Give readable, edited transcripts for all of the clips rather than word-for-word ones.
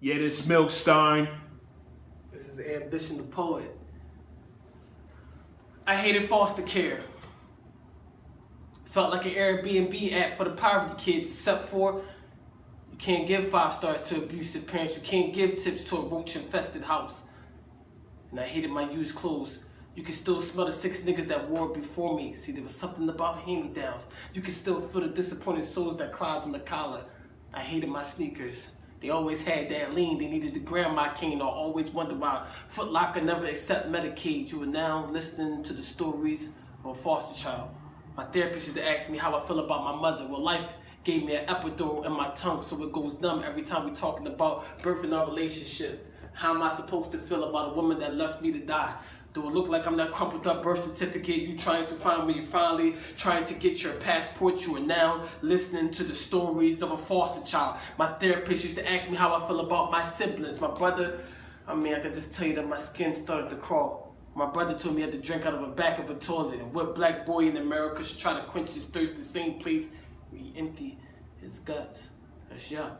YeahThisMilk starring. This is Ambition the Poet. I hated foster care. Felt like an Airbnb app for the poverty kids, except for you can't give 5 stars to abusive parents. You can't give tips to a roach-infested house. And I hated my used clothes. You can still smell the 6 niggas that wore it before me. See, there was something about hand-me-downs. You can still feel the disappointed souls that cried on the collar. I hated my sneakers. They always had that lean. They needed the grandma cane. I always wondered why Foot Locker never accept Medicaid. You are now listening to the stories of a foster child. My therapist used to ask me how I feel about my mother. Well, life gave me an epidural in my tongue, so it goes numb every time we're talking about birth in our relationship. How am I supposed to feel about a woman that left me to die? Do it look like I'm that crumpled up birth certificate you trying to find when you finally trying to get your passport? You are now listening to the stories of a foster child. My therapist used to ask me how I feel about my siblings. My brother, I could just tell you that my skin started to crawl. My brother told me I had to drink out of the back of a toilet. And what black boy in America should try to quench his thirst the same place where he empty his guts? That's yuck.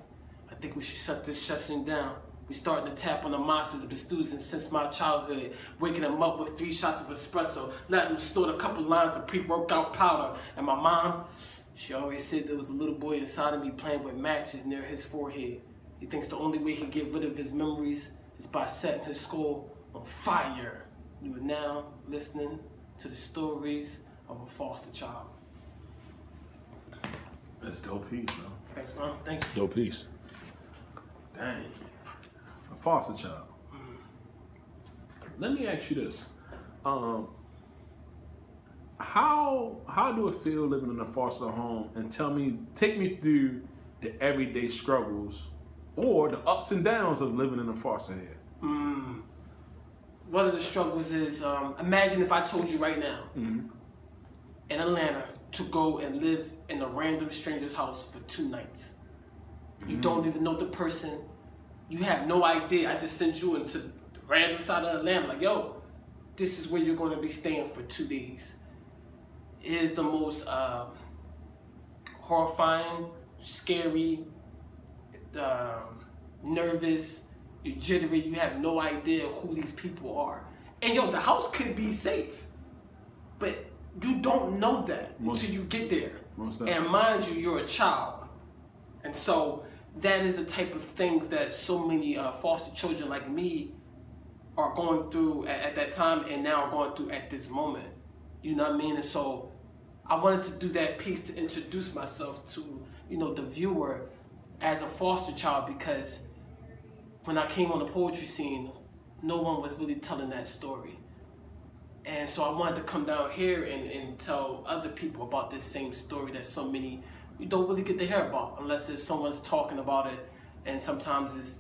I think we should shut this session down. We starting to tap on the monsters of the students since my childhood, waking them up with 3 shots of espresso, letting them snort a couple lines of pre-workout powder. And my mom, she always said there was a little boy inside of me playing with matches near his forehead. He thinks the only way he can get rid of his memories is by setting his skull on fire. You are now listening to the stories of a foster child. That's dope piece, bro. Thanks, Mom. Thank you. Dope piece. Dang. A foster child. Let me ask you this. How do it feel living in a foster home? And take me through the everyday struggles or the ups and downs of living in a foster home. One of the struggles is, imagine if I told you right now, in Atlanta, to go and live in a random stranger's house for 2 nights. You don't even know the person. You have no idea. I just sent you into the random side of Atlanta. Like, yo, this is where you're going to be staying for 2 days. It is the most horrifying, scary, nervous, you're jittery. You have no idea who these people are. And yo, the house could be safe, but you don't know that until you get there. And mind you, you're a child. And so that is the type of things that so many foster children like me are going through at that time and now are going through at this moment. You know what I mean? And so I wanted to do that piece to introduce myself to, the viewer as a foster child, because when I came on the poetry scene, no one was really telling that story. And so I wanted to come down here and tell other people about this same story that so many you don't really get to hear about unless if someone's talking about it. And sometimes it's,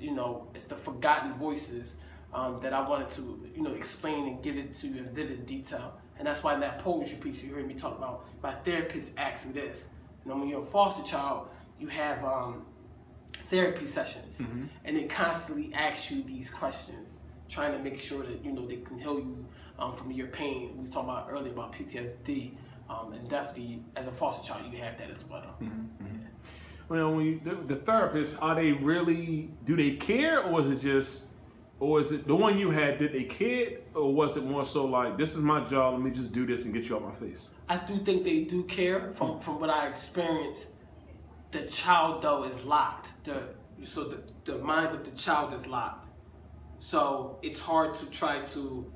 it's the forgotten voices that I wanted to, explain and give it to you in vivid detail. And that's why in that poetry piece you heard me talk about, my therapist asked me this. When you're a foster child, you have therapy sessions, and they constantly ask you these questions, trying to make sure that they can heal you from your pain. We was talking about earlier about PTSD, and definitely as a foster child you have that as well. Well, when the therapists, do they care, or is it the one you had? Did they care, or was it more so like, this is my job, let me just do this and get you out my face? I do think they do care. From what I experienced, the child though is locked. So the mind of the child is locked. So it's hard to try to,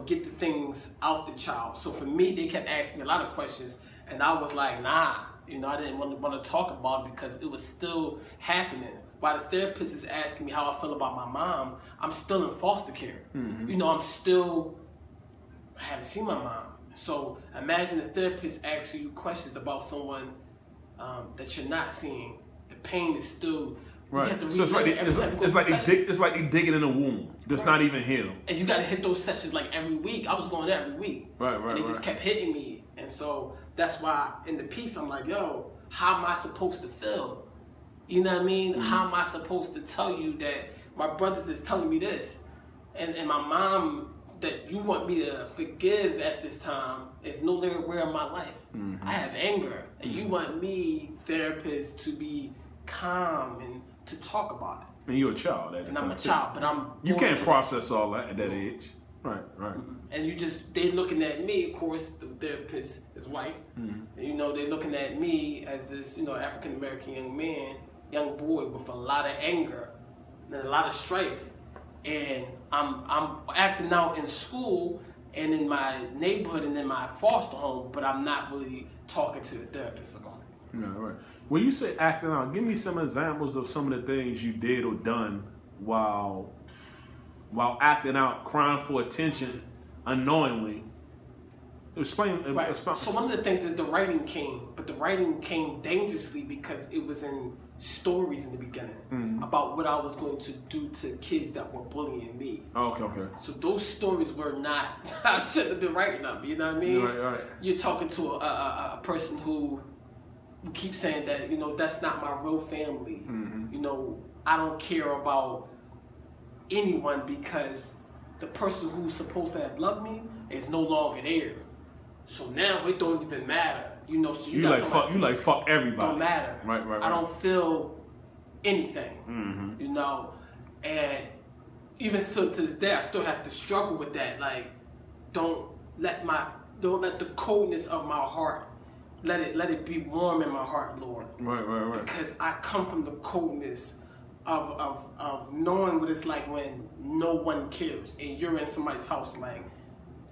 get the things out the child. So for me, they kept asking me a lot of questions, and I was like, nah. I didn't want to talk about it because it was still happening. While the therapist is asking me how I feel about my mom, I'm still in foster care. I haven't seen my mom. So imagine the therapist asks you questions about someone that you're not seeing. The pain is still, right. So it's like they digging in a womb that's not even healed. And you got to hit those sessions like every week. I was going there every week. Right. And they just kept hitting me. And so that's why in the piece I'm like, yo, how am I supposed to feel? You know what I mean? How am I supposed to tell you that my brothers is telling me this? And my mom that you want me to forgive at this time is no longer aware of my life. I have anger. And you want me, therapist, to be calm and to talk about it. And you're a child at the and time. I'm a child, but I'm. You can't process all that at that age. Right. And they looking at me, of course, the therapist is white. Mm-hmm. You know, they're looking at me as this, African American young boy with a lot of anger and a lot of strife. And I'm acting out in school and in my neighborhood and in my foster home, but I'm not really talking to the therapist about it. Yeah, right. When you say acting out, give me some examples of some of the things you did or done while acting out, crying for attention unknowingly. Explain. Right. So one of the things is the writing came dangerously because it was in stories in the beginning about what I was going to do to kids that were bullying me. Oh, okay. So those stories were not, I shouldn't have been writing them, you know what I mean? Right. You're talking to a person who keeps saying that, that's not my real family. I don't care about anyone because the person who's supposed to have loved me is no longer there. So now it don't even matter. So you got somebody, fuck everybody. Don't matter. Right. I don't feel anything. And even still to this day, I still have to struggle with that. Like, don't let the coldness of my heart, let it be warm in my heart, Lord. Right. Because I come from the coldness of knowing what it's like when no one cares and you're in somebody's house, like,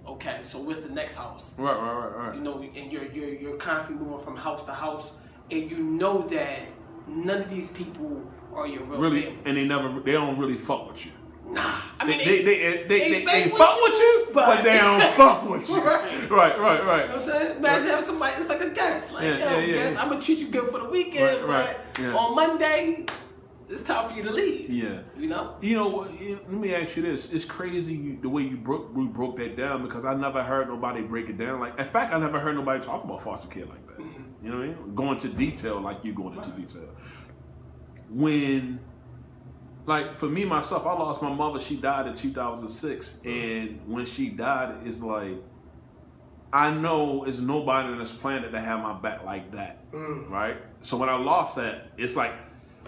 okay, so what's the next house? Right. And you're constantly moving from house to house, and you know that none of these people are your real family. And they don't really fuck with you. Nah, I mean they fuck with you, but they don't fuck with you. Right. You know what I'm saying? Imagine having somebody, it's like a guest. Like, guest, I'm gonna treat you good for the weekend, but on Monday, it's time for you to leave. Yeah. You know? You know what? Let me ask you this. It's crazy the way we broke that down because I never heard nobody break it down. Like, in fact, I never heard nobody talk about foster care like that. You know what I mean? Going into detail like you going into detail. When, like, for me, myself, I lost my mother. She died in 2006. And when she died, it's like, I know there's nobody on this planet that had my back like that. Right? So when I lost that, it's like,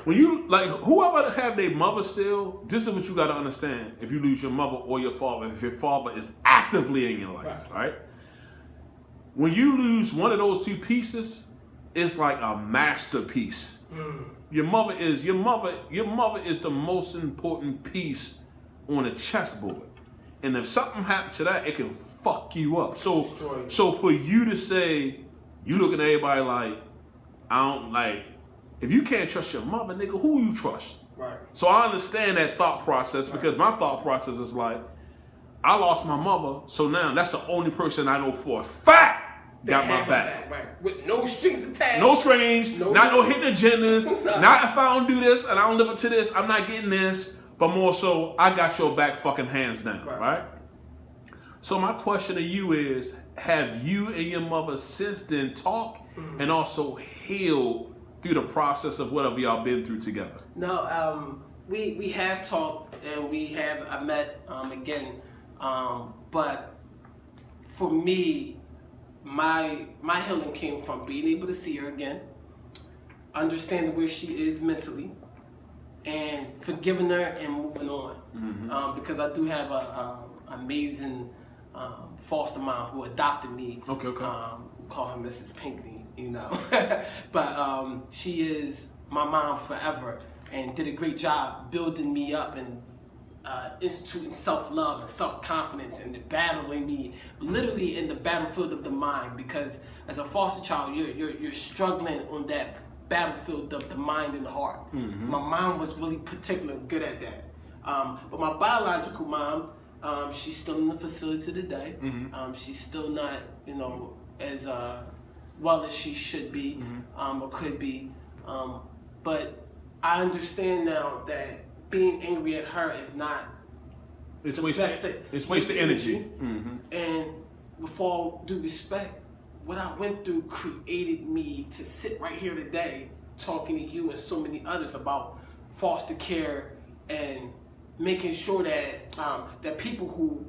when you, like, whoever have their mother still, this is what you got to understand. If you lose your mother or your father, if your father is actively in your life, right? When you lose one of those two pieces, it's like a masterpiece. Your mother is the most important piece on a chessboard. And if something happens to that, it can fuck you up. So for you to say, you looking at everybody like, I don't like, if you can't trust your mother, nigga, who you trust? Right. So I understand that thought process because my thought process is like, I lost my mother, so now that's the only person I know for a fact got my back. Right. With no strings attached. No strings, no hidden agendas, not if I don't do this and I don't live up to this, I'm not getting this, but more so, I got your back fucking hands down, right? So my question to you is, have you and your mother since then talked and also healed through the process of whatever y'all been through together? No, we have talked and I met again, but for me, my healing came from being able to see her again, understanding where she is mentally, and forgiving her and moving on. Because I do have a amazing foster mom who adopted me. Okay. We call her Mrs. Pinckney. But she is my mom forever and did a great job building me up and instituting self-love and self-confidence and battling me literally in the battlefield of the mind, because as a foster child you're struggling on that battlefield of the mind and the heart. My mom was really particular good at that. But my biological mom, she's still in the facility today. She's still not, as well as she should be, or could be. But I understand now that being angry at her is not it's wasted energy. And with all due respect, what I went through created me to sit right here today talking to you and so many others about foster care and making sure that that people who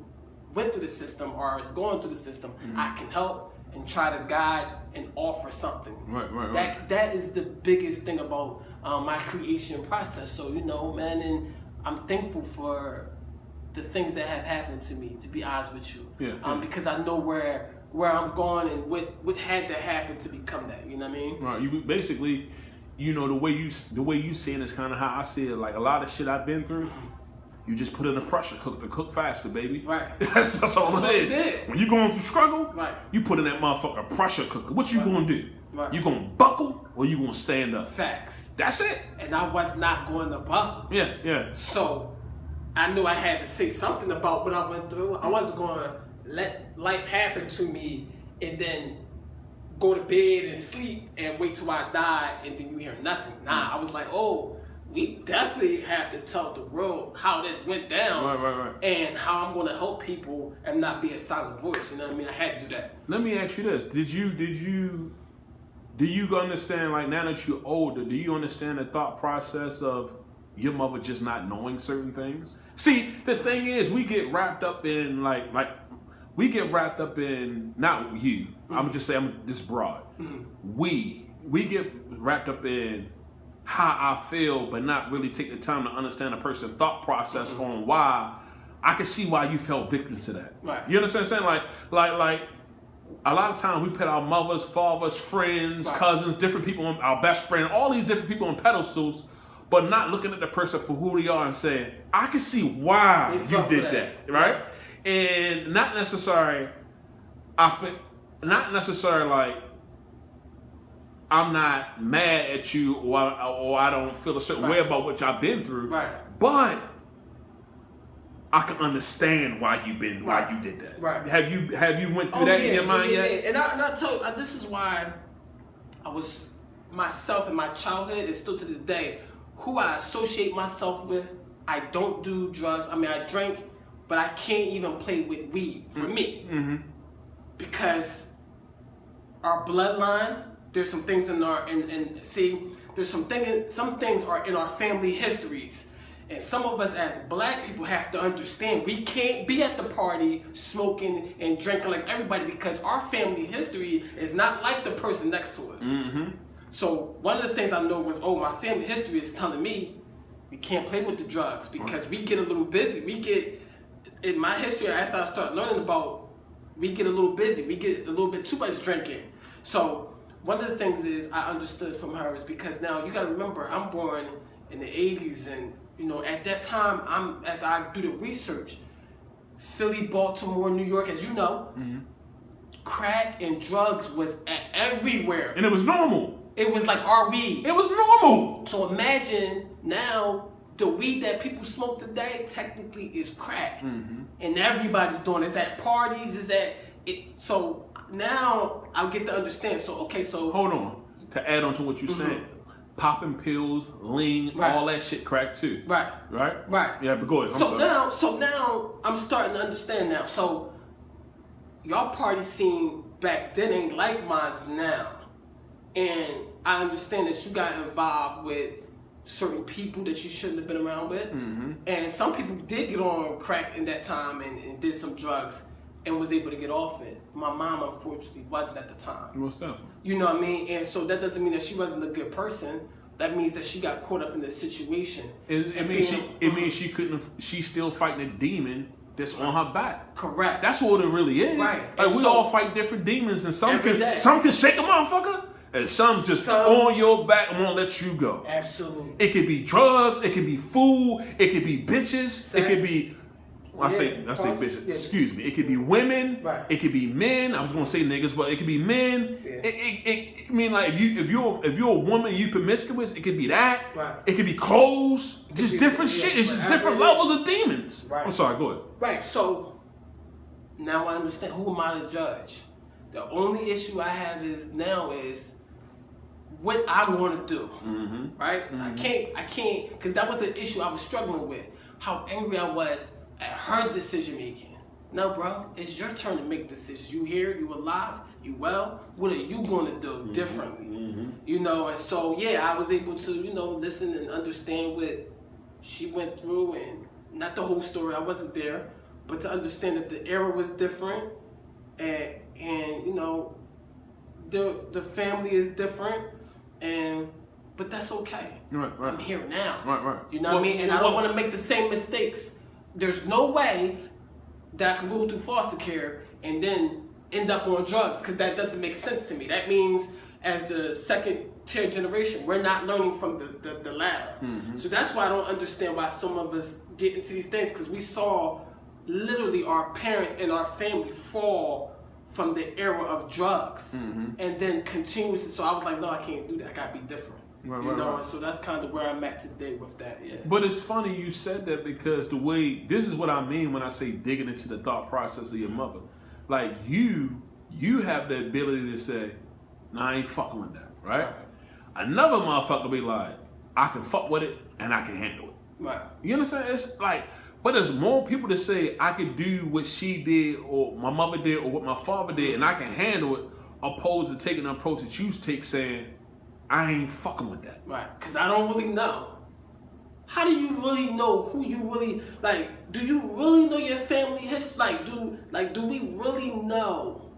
went through the system or is going through the system, I can help and try to guide and offer something. Right. That is the biggest thing about my creation process. So, you know, man, and I'm thankful for the things that have happened to me, to be honest with you. Because I know where I'm going and what had to happen to become that. You know what I mean? Right. You basically, you know, the way you see it is kind of how I see it. Like a lot of shit I've been through, you just put in a pressure cooker to cook faster, baby. Right. That's all it is. When you going through struggle, right, you put in that motherfucker pressure cooker. What you gonna do? Right. You gonna buckle or you gonna stand up? Facts. That's it. And I was not going to buckle. Yeah. So I knew I had to say something about what I went through. I wasn't going to let life happen to me and then go to bed and sleep and wait till I die and then you hear nothing. Nah, I was like, oh, we definitely have to tell the world how this went down. Right. And how I'm going to help people and not be a silent voice. You know what I mean? I had to do that. Let me ask you this. Do you understand, like now that you're older, do you understand the thought process of your mother just not knowing certain things? See, the thing is, we get wrapped up in we get wrapped up in, not you, I'm just saying, I'm this broad. We get wrapped up in how I feel, but not really take the time to understand a person's thought process on why. I can see why you fell victim to that. Right. You understand what I'm saying? Like a lot of times we put our mothers, fathers, friends, cousins, different people, our best friend, all these different people on pedestals, but not looking at the person for who they are and saying, I can see why you did that, right? And not necessarily, like, I'm not mad at you or I don't feel a certain way about what y'all been through, but I can understand why you did that. Right. Have you went through that in your mind yet? And I tell you, this is why I was myself in my childhood and still to this day, who I associate myself with. I don't do drugs. I mean, I drink, but I can't even play with weed for me. Because our bloodline, there's some things in our, there's some things are in our family histories. And some of us as black people have to understand we can't be at the party smoking and drinking like everybody because our family history is not like the person next to us. So one of the things I know was, my family history is telling me we can't play with the drugs because we get a little busy. We get, in my history, as I start learning about, we get a little busy. We get a little bit too much drinking. So one of the things is I understood from her is because now you got to remember, I'm born in the 80s and you know, at that time, as I do the research, Philly, Baltimore, New York, as you know, crack and drugs was everywhere. And it was normal. It was like our weed. It was normal. So imagine now the weed that people smoke today technically is crack. And everybody's doing it. It's at parties, it's at it. So now I get to understand. So, okay, so. Hold on. To add on to what you're saying. Popping pills, lean, all that shit crack too. Right. Yeah, but go ahead. So now I'm starting to understand now. So y'all party scene back then ain't like mine's now. And I understand that you got involved with certain people that you shouldn't have been around with. And some people did get on crack in that time and did some drugs and was able to get off it. My mom, unfortunately, wasn't at the time. Most definitely. You know what I mean? And so that doesn't mean that she wasn't a good person. That means that she got caught up in the situation. It means she couldn't. She's still fighting a demon that's on her back. Correct. That's what it really is. Right. Like we all fight different demons, and some can shake a motherfucker, and some just on your back and won't let you go. Absolutely. It could be drugs. It could be food. It could be bitches. Sex. It could be. I say bitches. Excuse me. It could be women. It could be men. I was gonna say niggas, but it could be men. I mean, like if you're a woman, you promiscuous. It could be that. It could be clothes. Just different shit. It's just different levels of demons. I'm sorry. Go ahead. Right. So now I understand. Who am I to judge? The only issue I have is what I want to do. Right. I can't, because that was the issue I was struggling with. How angry I was at her decision making. No, bro, it's your turn to make decisions. You here, you alive, you well. What are you going to do differently? You know, and so I was able to, listen and understand what she went through, and not the whole story. I wasn't there, but to understand that the era was different, and the family is different, but that's okay. Right. I'm here now. Right. You know what I mean? And I don't want to make the same mistakes. There's no way that I can go through foster care and then end up on drugs, because that doesn't make sense to me. That means as the second tier generation, we're not learning from the ladder. Mm-hmm. So that's why I don't understand why some of us get into these things, because we saw literally our parents and our family fall from the era of drugs, and then continues to. So I was like, no, I can't do that. I gotta be different. Right. And so that's kind of where I'm at today with that. Yeah. But it's funny you said that, because the way, this is what I mean when I say digging into the thought process of your mother. Like you have the ability to say, nah, I ain't fucking with that, right? Another motherfucker be like, I can fuck with it and I can handle it. Right. You understand? It's like, but there's more people that say I could do what she did or my mother did or what my father did and I can handle it, opposed to taking the approach that you take, saying, I ain't fucking with that. Right. Because I don't really know. How do you really know who you really, like, do you really know your family history? Do we really know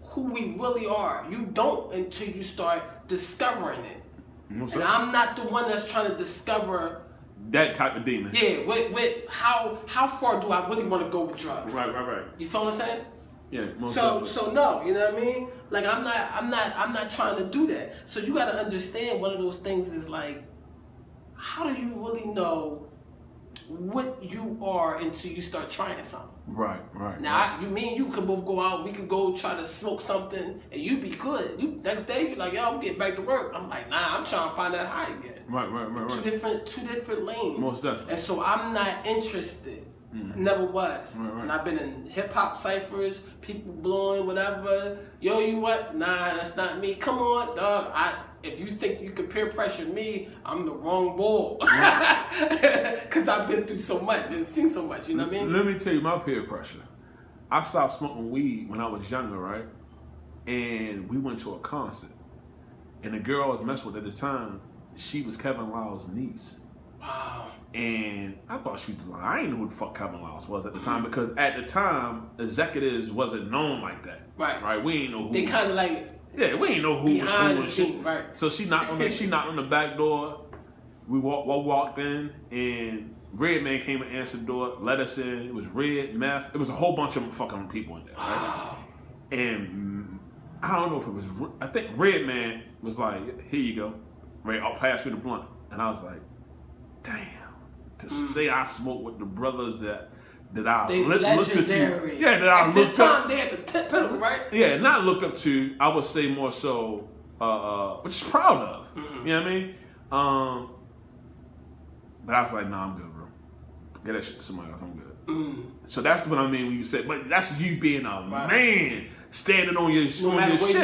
who we really are? You don't until you start discovering it. And I'm not the one that's trying to discover that type of demon. Yeah, with how far do I really want to go with drugs? Right. You feel what I'm saying? Yeah. So no, you know what I mean? Like I'm not trying to do that. So you got to understand, one of those things is like, how do you really know what you are until you start trying something? Right. Now, you can both go out. We could go try to smoke something, and you be good. Next day, you're like, yo, I'm getting back to work. I'm like, nah, I'm trying to find that high again. Right. Two different lanes. Most definitely. And so I'm not interested. Never was. Right. And I've been in hip hop ciphers, people blowing whatever. Yo, you what? Nah, that's not me. Come on, dog. If you think you can peer pressure me, I'm the wrong bull. Because I've been through so much and seen so much, you know what I mean? Let me tell you my peer pressure. I stopped smoking weed when I was younger, right? And we went to a concert. And the girl I was messing with at the time, she was Kevin Lyle's niece. Wow. And I thought she was lying. I didn't know who the fuck Kevin Lyles was at the time, because at the time, executives wasn't known like that. Right. We ain't know who. They kind of like. Yeah, we ain't know who behind was the scene, right? So she knocked on the back door. We walked in, and Redman came and answered the door, let us in. It was Red, Meth. It was a whole bunch of fucking people in there, right? And I don't know if it was. I think Redman was like, "Here you go, Ray. I'll pass you the blunt." And I was like, "Damn." To say I smoke with the brothers that I looked up to. Yeah, that I looked up. At this time, they had the tip pinnacle, right? Yeah, not looked up to. I would say more so, which is proud of. You know what I mean? But I was like, nah, I'm good, bro. Get that shit to somebody else. I'm good. So that's what I mean when you say, but that's you being a man, standing on your shit.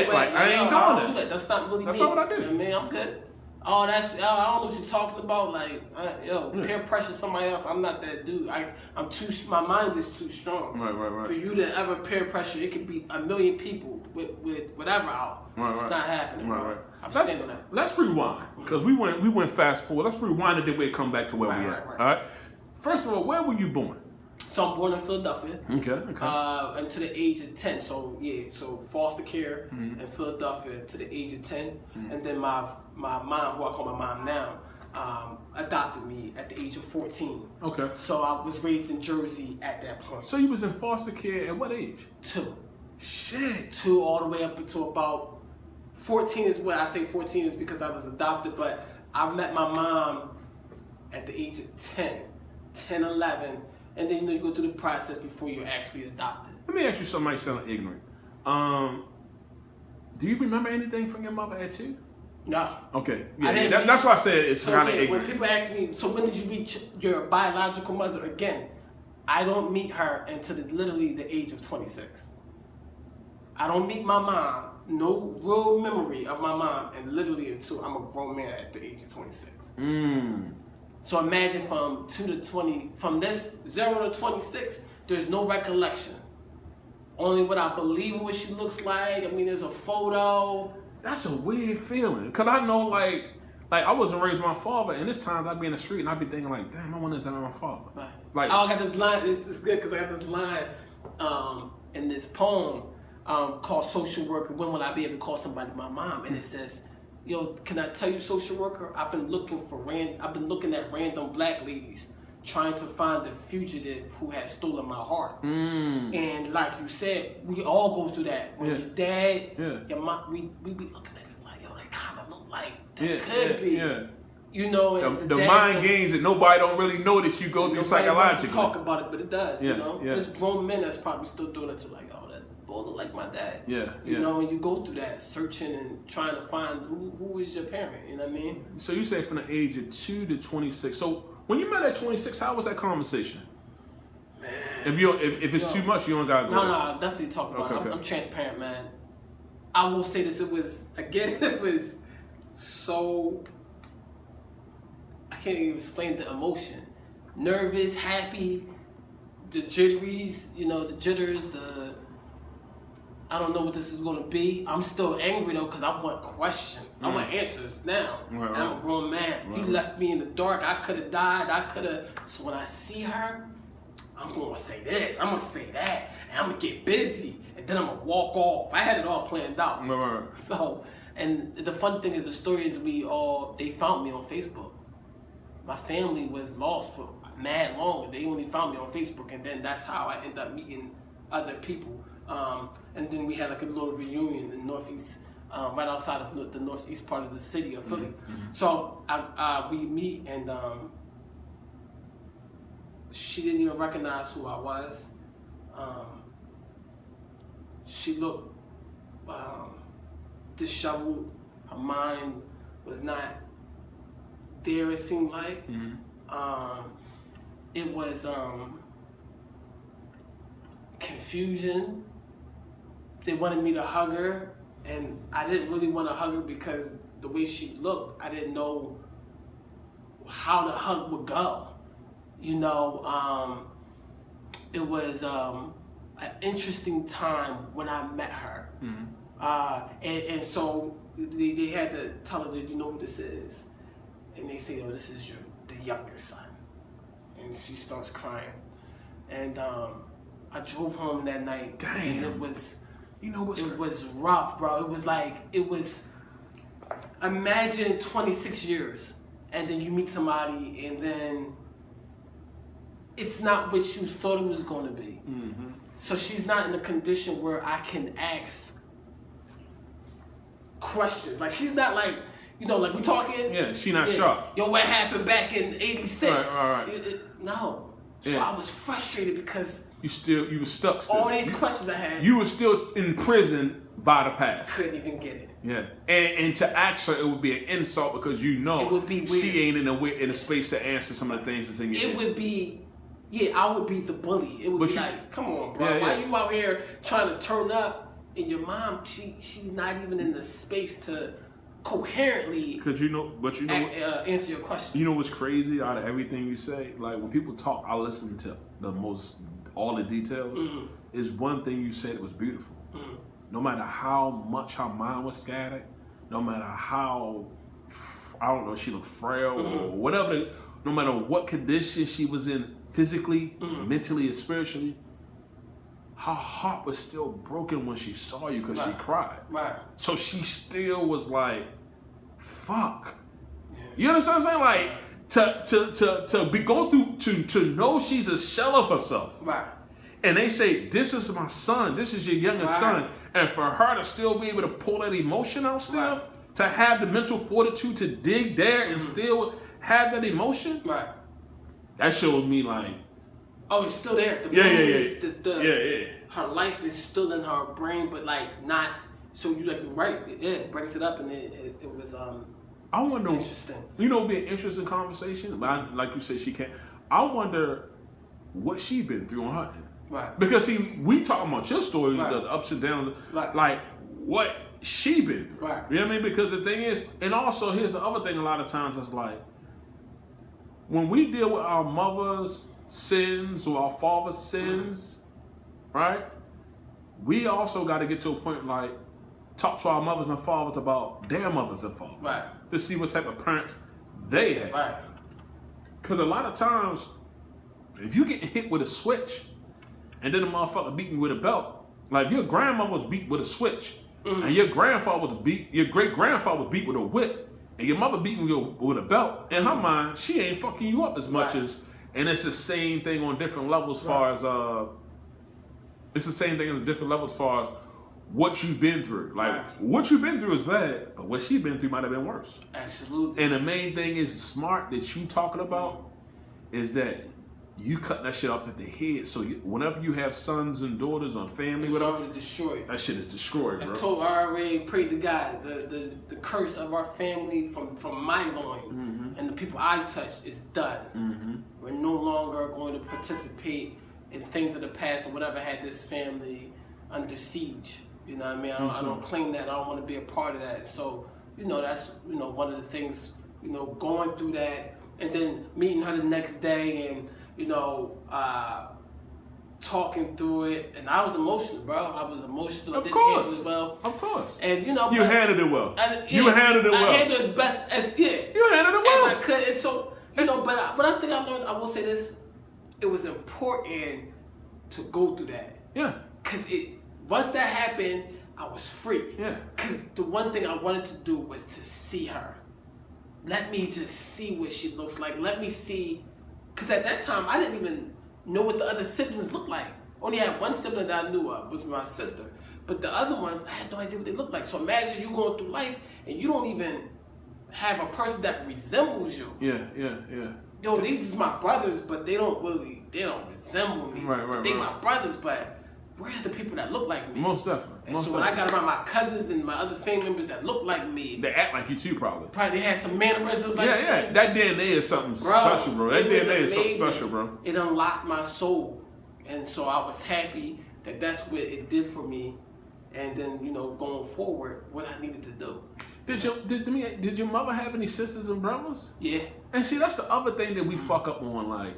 Like, I ain't doing that. That's not really me. That's not what I do. You know what I mean? I'm good. I don't know what you're talking about. Like, peer pressure somebody else. I'm not that dude. My mind is too strong. Right. For you to ever peer pressure, it could be a million people with whatever out. It's not happening. Right. I'm standing on that. Let's rewind, because we went fast forward. Let's rewind it, then we'll come back to where we at. All right. First of all, where were you born? So I'm born in Philadelphia. Okay. Until the age of 10. So foster care in Philadelphia to the age of 10, and then my mom, who I call my mom now, adopted me at the age of 14. Okay. So I was raised in Jersey at that point. So you was in foster care at what age? 2. Shit. 2 all the way up until about 14 is what I say 14 is because I was adopted, but I met my mom at the age of 10, 11, and then you go through the process before you're actually adopted. Let me ask you something that might sound ignorant. Do you remember anything from your mother at 2? No. Okay. Yeah, that's why I said it's kind of ignorant. When people ask me, so when did you reach your biological mother? Again, I don't meet her until literally the age of 26. I don't meet my mom. No real memory of my mom, and literally until I'm a grown man at the age of 26. So imagine from 2 to 20, from this 0 to 26, there's no recollection. Only what I believe what she looks like. I mean, there's a photo. That's a weird feeling, because I know, like I wasn't raised with my father, and there's times I'd be in the street and I'd be thinking like, damn, I wonder if that's my father. Right. I got this line. It's good because I got this line in this poem. called social worker. When will I be able to call somebody my mom? And it says, yo, can I tell you, social worker? I've been looking at random black ladies trying to find the fugitive who has stolen my heart. And like you said, we all go through that. When your dad, your mom, we be looking at it like, yo, that kind of look like that could be. You know, and the mind games that nobody don't really know that you go through psychologically. To talk about it, but it does. You know, there's grown men that's probably still doing it too. Like, oh, that boy look like my dad. You know, and you go through that searching and trying to find who is your parent. You know what I mean? So you say from the age of 2 to 26. So when you met at 26, how was that conversation? Man, if it's too much, you don't gotta go. No, I'll definitely talk about it. I'm transparent, man. I will say this: it was so. I can't even explain the emotion. Nervous, happy, the jitteries, you know, the jitters, I don't know what this is gonna be. I'm still angry though, because I want questions. I want answers now. And I'm a grown man. You left me in the dark. I could have died. So when I see her, I'm gonna say this, I'm gonna say that, and I'm gonna get busy, and then I'm gonna walk off. I had it all planned out. So, and the fun thing is the story is they found me on Facebook. My family was lost for mad long. They only found me on Facebook, and then that's how I ended up meeting other people. And then we had like a little reunion in Northeast, right outside of the northeast part of the city of Philly. So we meet, and she didn't even recognize who I was. She looked disheveled. Her mind was not there, it seemed like. It was confusion. They wanted me to hug her, and I didn't really want to hug her because the way she looked, I didn't know how the hug would go. You know, it was an interesting time when I met her. And so they had to tell her, "Do you know who this is?" And they say, "Oh, this is the youngest son." And she starts crying. And I drove home that night. Damn. And it was, it was rough, bro. It was, imagine 26 years, and then you meet somebody, and then it's not what you thought it was going to be. So she's not in a condition where I can ask questions. Like, she's not like, like we talking. Yeah, she not sharp. Yo, what happened back in '86? Right. No. So I was frustrated because you were stuck still. All these questions I had. You were still in prison by the past. Couldn't even get it. Yeah. And to ask her, it would be an insult because it would be weird. She ain't in a space to answer some of the things that's in your head. It would be, I would be the bully. It would be like, come on, bro. Why you out here trying to turn up? And your mom, she's not even in the space to coherently answer your questions. You know what's crazy out of everything you say? Like, when people talk, I listen to all the details. Is one thing you said that was beautiful. No matter how much her mind was scattered, no matter how, I don't know, she looked frail or whatever, no matter what condition she was in physically, mentally, and spiritually, her heart was still broken when she saw you because she cried. So she still was like, fuck. You understand what I'm saying? Like, to know she's a shell of herself. And they say, this is my son, this is your youngest son. And for her to still be able to pull that emotion out still, to have the mental fortitude to dig there and still have that emotion, that shows me like, oh, it's still there. Her life is still in her brain, but like not. So you it brings it up, and it was I wonder. Interesting. It'd be an interesting conversation. But like you said, she can't. I wonder what she been through on her end. Because we talking about your story, the ups and downs, like what she been through. You know what I mean? Because the thing is, and also here's the other thing. A lot of times it's like when we deal with our mother's sins or our father's sins, right? We also got to get to a point like talk to our mothers and fathers about their mothers and fathers, to see what type of parents they had. Because a lot of times, if you get hit with a switch and then the motherfucker beat me with a belt, Like your grandma was beat with a switch, and your grandfather was beat. Your great grandfather was beat with a whip, and your mother beat you with a belt. In her mind, she ain't fucking you up as much as. And it's the same thing on different levels. Far as it's the same thing as different levels. As far as what you've been through. Like what you've been through is bad, but what she's been through might have been worse. Absolutely. And the main thing is smart that you talking about is that. You cut that shit off at the head, so whenever you have sons and daughters or family, it's whatever, already destroyed. That shit is destroyed, bro. I already prayed to God, the curse of our family from my loin and the people I touch is done. We're no longer going to participate in things of the past or whatever had this family under siege. You know what I mean? I don't claim that. I don't want to be a part of that. So, that's, one of the things, going through that and then meeting her the next day and, talking through it, and I was emotional, bro. I was emotional. Of I didn't course. handle it well. Of course. And you handled it well. You handled it well. I handled it as best as You handled it well as I could. And so, but I think I learned. I will say this: it was important to go through that. Yeah. Cause once that happened, I was free. Yeah. Cause the one thing I wanted to do was to see her. Let me just see what she looks like. Let me see. Because at that time, I didn't even know what the other siblings looked like. Only had one sibling that I knew of, was my sister. But the other ones, I had no idea what they looked like. So imagine you going through life and you don't even have a person that resembles you. Yeah. Yo, these is my brothers, but they don't resemble me. Right. They my brothers, but where's the people that look like me? Most definitely. And so when I got around my cousins and my other family members that look like me, they act like you too, probably. Probably had some mannerisms like me. Yeah. That DNA is something special, bro. That DNA is something special, bro. It unlocked my soul, and so I was happy that that's what it did for me. And then going forward, what I needed to do. Did your mother have any sisters and brothers? Yeah. And see, that's the other thing that we fuck up on, like.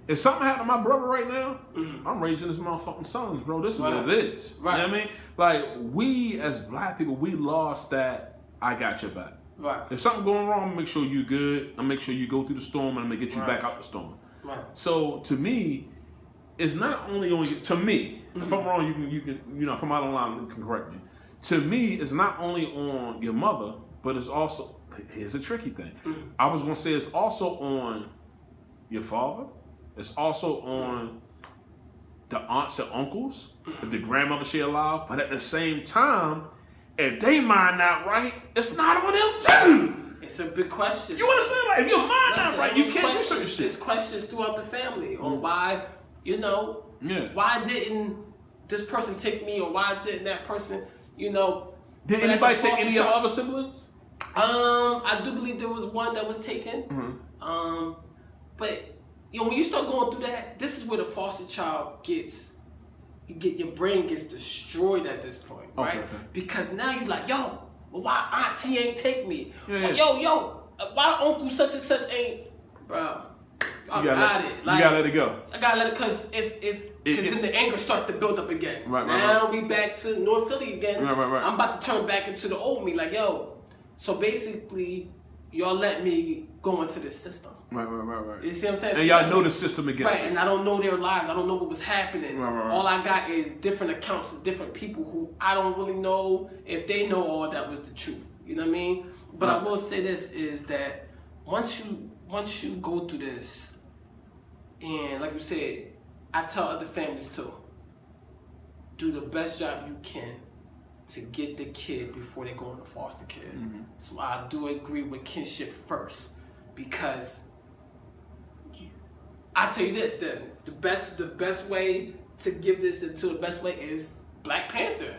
If something happened to my brother right now, I'm raising his motherfucking sons, bro. This is what it is. Right. You know what I mean? Like, we as black people, we lost that I got your back. Right. If something going wrong, I'm gonna make sure you good. I'm make sure you go through the storm and I'm gonna get you back out the storm. Right. So to me, it's not only on you, to me, if I'm wrong, you can if I'm out of line, you can correct me. To me, it's not only on your mother, but it's also, here's a tricky thing. I was gonna say it's also on your father. It's also on the aunts and uncles, if the grandmother she alive. But at the same time, if they mind not right, it's not on them too. It's a big question. You understand? Like, if your mind not right, you can't do certain shit. There's questions throughout the family on why, why didn't this person take me, or why didn't that person, Did anybody take any of your other siblings? I do believe there was one that was taken. But when you start going through that, this is where the foster child your brain gets destroyed at this point, right? Okay. Because now you're like, why auntie ain't take me? Why uncle such and such ain't, bro? I got it. Like, you gotta let it go. I gotta let it, because then the anger starts to build up again. Now we back to North Philly again. Right. I'm about to turn back into the old me. Like, so basically, y'all let me go into this system. Right. You see what I'm saying? And y'all know the system against us. And I don't know their lives. I don't know what was happening. Right. All I got is different accounts of different people who I don't really know if they know all that was the truth. You know what I mean? But I will say this is that once you go through this, and like you said, I tell other families too, do the best job you can to get the kid before they go into foster care. So I do agree with kinship first, because I tell you this, the best way to give this into the best way is Black Panther.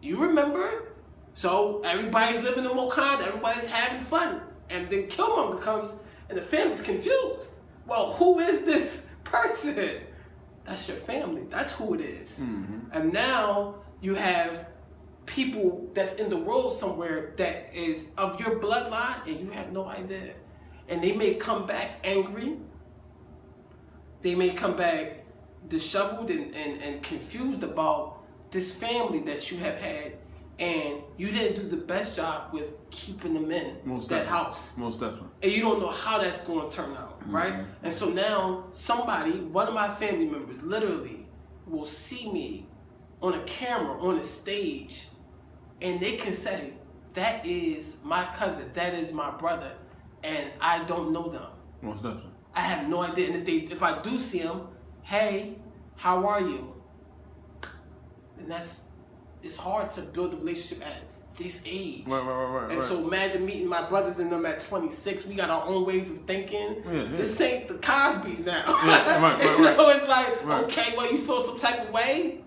You remember? So everybody's living in Wakanda, everybody's having fun, and then Killmonger comes and the family's confused. Well, who is this person? That's your family. That's who it is. And now you have people that's in the world somewhere that is of your bloodline and you have no idea. And they may come back angry. They may come back disheveled and confused about this family that you have had, and you didn't do the best job with keeping them in house. Most definitely. And you don't know how that's going to turn out, right? And so now one of my family members literally will see me on a camera, on a stage, and they can say, that is my cousin, that is my brother, and I don't know them. Most definitely. I have no idea. And if I do see them, hey, how are you? And it's hard to build a relationship at this age. Right. And so imagine meeting my brothers and them at 26. We got our own ways of thinking. This ain't the Cosbys now. Right. You know, it's like, okay, well, you feel some type of way?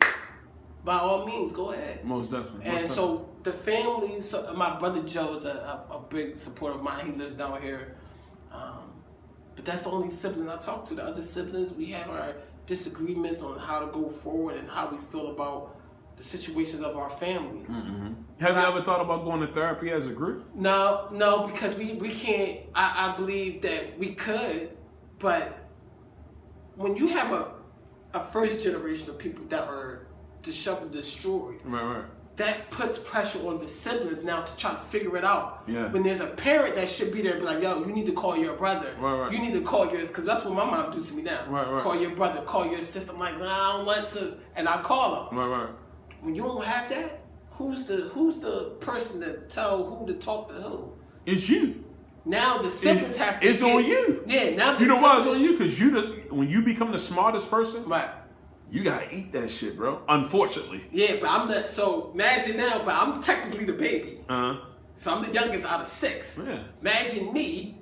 By all means, go ahead. Most definitely. And so the family, so my brother Joe is a big supporter of mine. He lives down here. But that's the only sibling I talk to. The other siblings, we have our disagreements on how to go forward and how we feel about the situations of our family. Mm-hmm. Have you ever thought about going to therapy as a group? No, because we can't. I believe that we could, but when you have a first generation of people that are disheveled, destroyed, Right. that puts pressure on the siblings now to try to figure it out. Yeah. When there's a parent that should be there, be like, yo, you need to call your brother. Right. You need to call yours, because that's what my mom do to me now. Right. Call your brother, call your sister. I'm like, nah, I don't want to, and I call them. Right. When you don't have that, who's the person to tell who to talk to who? It's you. Now the siblings have to. It's on you. Yeah. Now the you know why it's siblings- on you? Because when you become the smartest person, right. You gotta eat that shit, bro. Unfortunately. Yeah, but so imagine now, but I'm technically the baby. So I'm the youngest out of 6. Yeah. Imagine me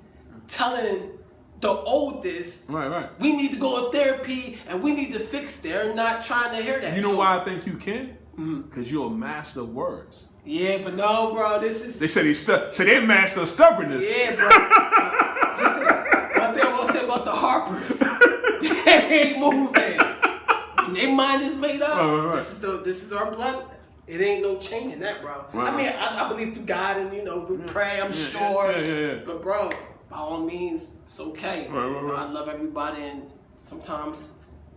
telling the oldest, right. we need to go to therapy and we need to fix. They're not trying to hear that. You know why I think you can? Because you're a master of words. Yeah, but no, bro. This is. They said they're master of stubbornness. Yeah, bro. Listen, one thing I want to say about the Harpers, they ain't moving. When their mind is made up, right. This is our blood. It ain't no changing that, bro. Right. I mean, I believe through God and, we pray, I'm sure. Yeah. But, bro, by all means, it's okay. Right. I love everybody, and sometimes,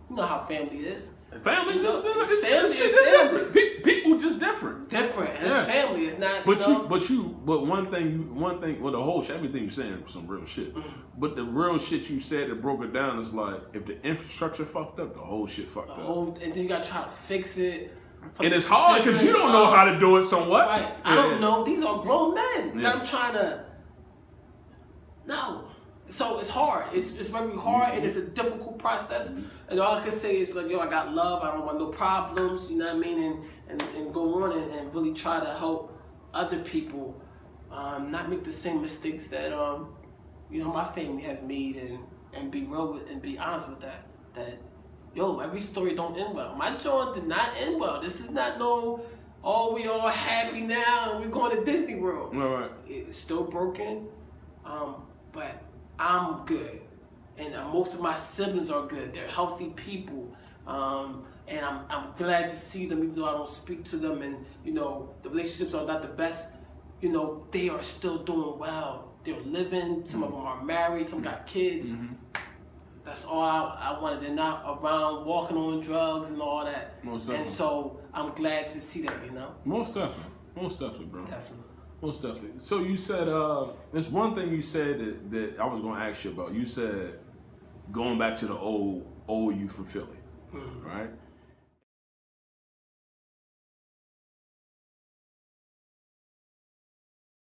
you know how family is. Family just different. Family is family. People just different. Different. And it's family. It's not, But one thing, well, the whole shit, everything you're saying was some real shit. But the real shit you said that broke it down is like, if the infrastructure fucked up, the whole shit fucked up. And then you gotta try to fix it. And it's hard because you don't know how to do it somewhat. Right. Yeah. I don't know. These are grown men that I'm trying to. No. So it's hard. It's very hard, and it's a difficult process. And all I can say is, like, yo, I got love. I don't want no problems. You know what I mean? And go on and really try to help other people not make the same mistakes that my family has made, and be real with and be honest with that. That, yo, every story don't end well. My joint did not end well. This is not no, oh, we all happy now and we're going to Disney World. Right. It's still broken, but I'm good. And most of my siblings are good. They're healthy people. And I'm glad to see them, even though I don't speak to them, and, the relationships are not the best. They are still doing well. They're living. Some of them are married. Some got kids. That's all I wanted. They're not around walking on drugs and all that. Most definitely. And so I'm glad to see that, Most definitely, bro. Definitely. Most definitely. So you said, there's one thing you said that I was going to ask you about. You said going back to the old you from Philly, right?